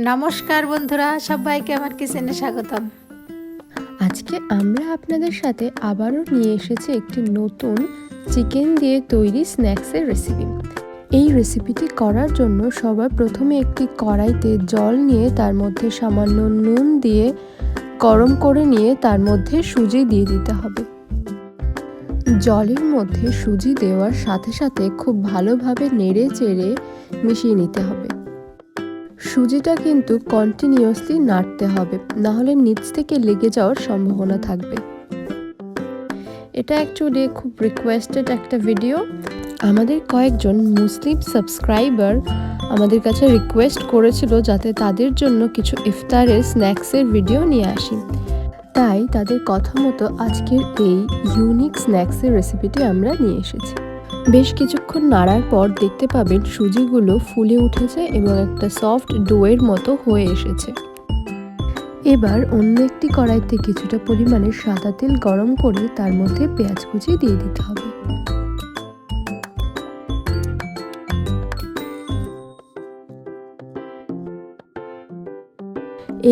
নমস্কার বন্ধুরা, সবাইকে আমার কিচেনে স্বাগতম। আজকে আমরা আপনাদের সাথে আবারও নিয়ে এসেছি একটি নতুন চিকেন দিয়ে তৈরি স্ন্যাক্সের রেসিপি। এই রেসিপিটি করার জন্য সবার প্রথমে একটি কড়াইতে জল নিয়ে তার মধ্যে সামান্য নুন দিয়ে গরম করে নিয়ে তার মধ্যে সুজি দিয়ে দিতে হবে। জলের মধ্যে সুজি দেওয়ার সাথে সাথে খুব ভালোভাবে নেড়ে চেড়ে মিশিয়ে নিতে হবে। সুজিটা কিন্তু কন্টিনিউয়াসলি নাড়তে হবে, নাহলে নিচ থেকে লেগে যাওয়ার সম্ভাবনা থাকবে। এটা অ্যাকচুয়ালি খুব রিকোয়েস্টেড একটা ভিডিও। আমাদের কয়েকজন মুসলিম সাবস্ক্রাইবার আমাদের কাছে রিকোয়েস্ট করেছিল যাতে তাদের জন্য কিছু ইফতারের স্ন্যাক্সের ভিডিও নিয়ে আসি, তাই তাদের কথা মতো আজকের এই ইউনিক স্ন্যাক্সের রেসিপিটি আমরা নিয়ে এসেছি। বেশ কিছুক্ষণ নাড়ার পর দেখতে পাবেন সুজিগুলো ফুলে উঠেছে এবং একটা সফট ডোয়ের মতো হয়ে এসেছে। এবার অন্য একটি কড়াইতে কিছুটা পরিমাণে সাদা তেল গরম করে তার মধ্যে পেঁয়াজ কুচি দিয়ে দিতে হবে।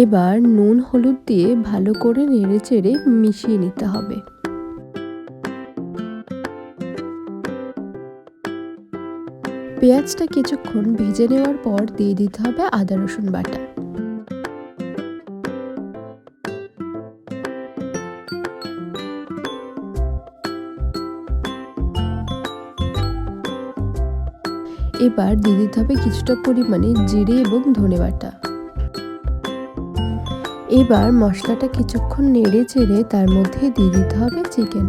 এবার নুন হলুদ দিয়ে ভালো করে নেড়ে চেড়ে মিশিয়ে নিতে হবে। পেঁয়াজটা কিছুক্ষণ ভেজে নেওয়ার পর দিয়ে দিতে হবে আদা রসুন বাটা। এবার দিয়ে দিতে হবে কিছুটা পরিমাণে জিরে এবং ধনে বাটা। এবার মশলাটা কিছুক্ষণ নেড়ে চেড়ে তার মধ্যে দিয়ে দিতে হবে চিকেন।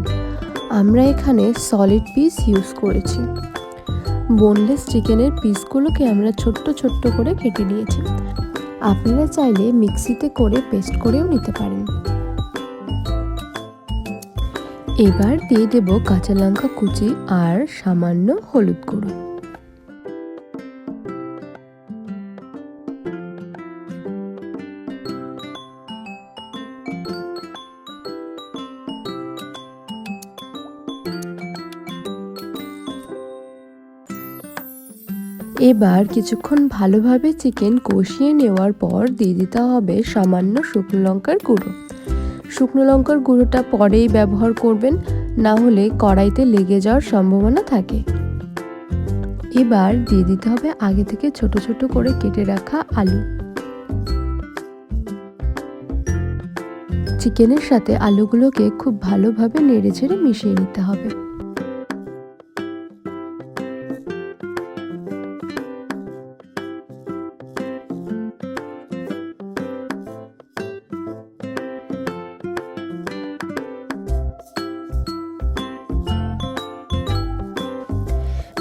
আমরা এখানে সলিড পিস ইউজ করেছি। বোনলেস চিকেনের পিসগুলোকে আমরা ছোট্ট ছোট্ট করে কেটে নিয়েছি। আপনারা চাইলে মিক্সিতে করে পেস্ট করেও নিতে পারেন। এবার দিয়ে দেব কাঁচা লঙ্কা কুচি আর সামান্য হলুদ গুঁড়ো। এবার কিছুক্ষণ ভালোভাবে চিকেন কষিয়ে নেওয়ার পর দিয়ে দিতে হবে সামান্য শুকনো লঙ্কার গুঁড়ো। শুকনো লঙ্কার গুঁড়োটা পরেই ব্যবহার করবেন, না হলে কড়াইতে লেগে যাওয়ার সম্ভাবনা থাকে। এবার দিয়ে দিতে হবে আগে থেকে ছোট ছোট করে কেটে রাখা আলু। চিকেনের সাথে আলুগুলোকে খুব ভালোভাবে নেড়ে চেড়ে মিশিয়ে নিতে হবে।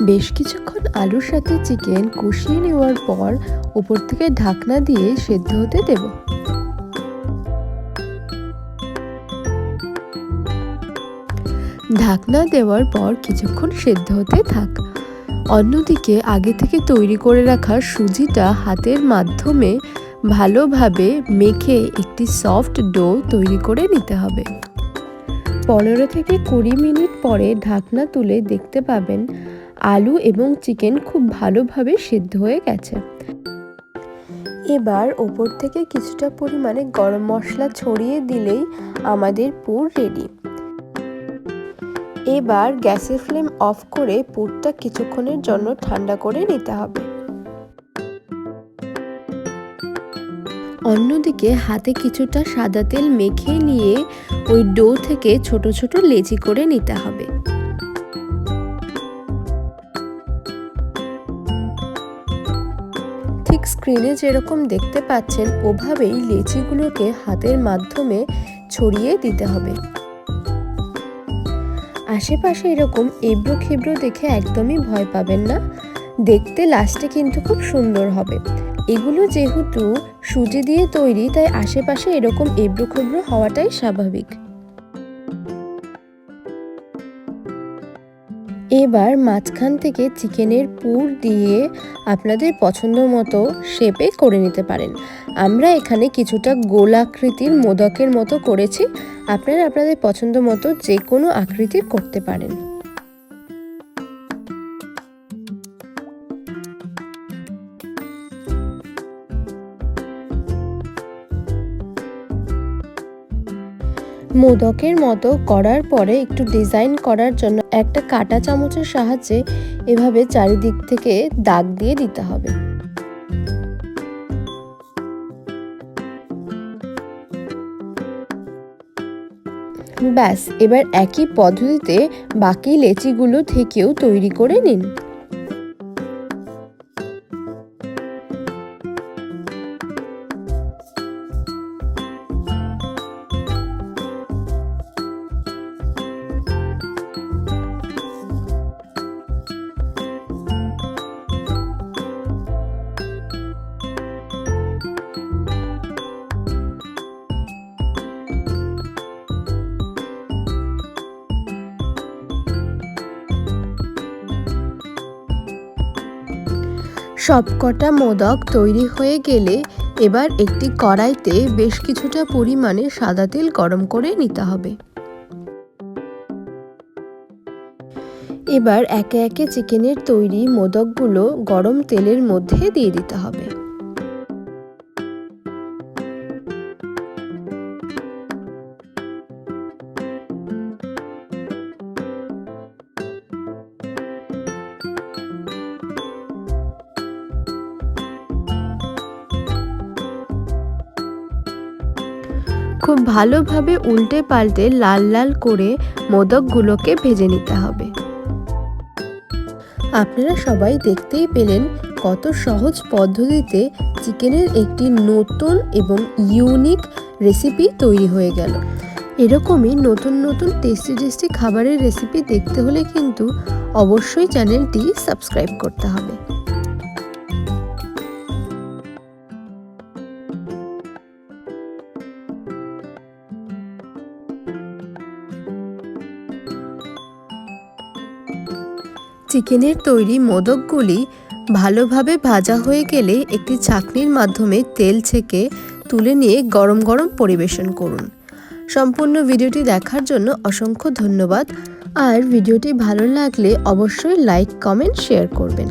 বেশ কিছুক্ষণ আলুর সাথে চিকেন কষিয়ে নেওয়ার পর উপর থেকে ঢাকনা দিয়ে সেদ্ধ হতে দেব। ঢাকনা দেওয়ার পর কিছুক্ষণ সেদ্ধ হতে থাক। অন্যদিকে আগে থেকে তৈরি করে রাখা সুজিটা হাতের মাধ্যমে ভালোভাবে মেখে একটি সফট ডো তৈরি করে নিতে হবে। 15 থেকে 20 মিনিট পরে ঢাকনা তুলে দেখতে পাবেন আলু এবং চিকেন খুব ভালোভাবে সিদ্ধ হয়ে গেছে। এবার ওপর থেকে কিছুটা পরিমাণে গরম মশলা ছড়িয়ে দিলেই আমাদের পুর রেডি। এবার গ্যাসের ফ্লেম অফ করে পুরটা কিছুক্ষণের জন্য ঠান্ডা করে নিতে হবে। অন্যদিকে হাতে কিছুটা সাদা তেল মেখে নিয়ে ওই ডো থেকে ছোট ছোট লেচি করে নিতে হবে। ঠিক স্ক্রিনে যেরকম দেখতে পাচ্ছেন ওভাবেই লেচিগুলোকে হাতের মাধ্যমে ছড়িয়ে দিতে হবে। আশেপাশে এরকম এবড়ো খেবড়ো দেখে একদমই ভয় পাবেন না, দেখতে লাস্টে কিন্তু খুব সুন্দর হবে। এগুলো যেহেতু সুজি দিয়ে তৈরি, তাই আশেপাশে এরকম এবড়ো খেবড়ো হওয়াটাই স্বাভাবিক। এবার মাঝখান থেকে চিকেনের পুর দিয়ে আপনাদের পছন্দ মতো শেপে করে নিতে পারেন। আমরা এখানে কিছুটা গোলাকৃতির মোদকের মতো করেছি, আপনারা আপনাদের পছন্দ মতো যে কোনো আকৃতির করতে পারেন। মোদকের মতো করার পরে একটু ডিজাইন করার জন্য একটা কাঁটা চামচের সাহায্যে এভাবে চারিদিক থেকে দাগ দিয়ে দিতে হবে। ব্যাস, এবার একই পদ্ধতিতে বাকি লেচিগুলো থেকেও তৈরি করে নিন। সবকটা মোদক তৈরি হয়ে গেলে এবার একটি কড়াইতে বেশ কিছুটা পরিমাণে সাদা তেল গরম করে নিতে হবে। এবার একে একে চিকেনের তৈরি মোদকগুলো গরম তেলের মধ্যে দিয়ে দিতে হবে। খুব ভালোভাবে উল্টে পাল্টে লাল লাল করে মোদকগুলোকে ভেজে নিতে হবে। আপনারা সবাই দেখতেই পেলেন কত সহজ পদ্ধতিতে চিকেনের একটি নতুন এবং ইউনিক রেসিপি তৈরি হয়ে গেল। এরকমই নতুন নতুন টেস্টি টেস্টি খাবারের রেসিপি দেখতে হলে কিন্তু অবশ্যই চ্যানেলটি সাবস্ক্রাইব করতে হবে। চিকেনের তৈরি মোদকগুলি ভালোভাবে ভাজা হয়ে গেলে একটি ছাঁকনির মাধ্যমে তেল ছেঁকে তুলে নিয়ে গরম গরম পরিবেশন করুন। সম্পূর্ণ ভিডিওটি দেখার জন্য অসংখ্য ধন্যবাদ। আর ভিডিওটি ভালো লাগলে অবশ্যই লাইক, কমেন্ট, শেয়ার করবেন।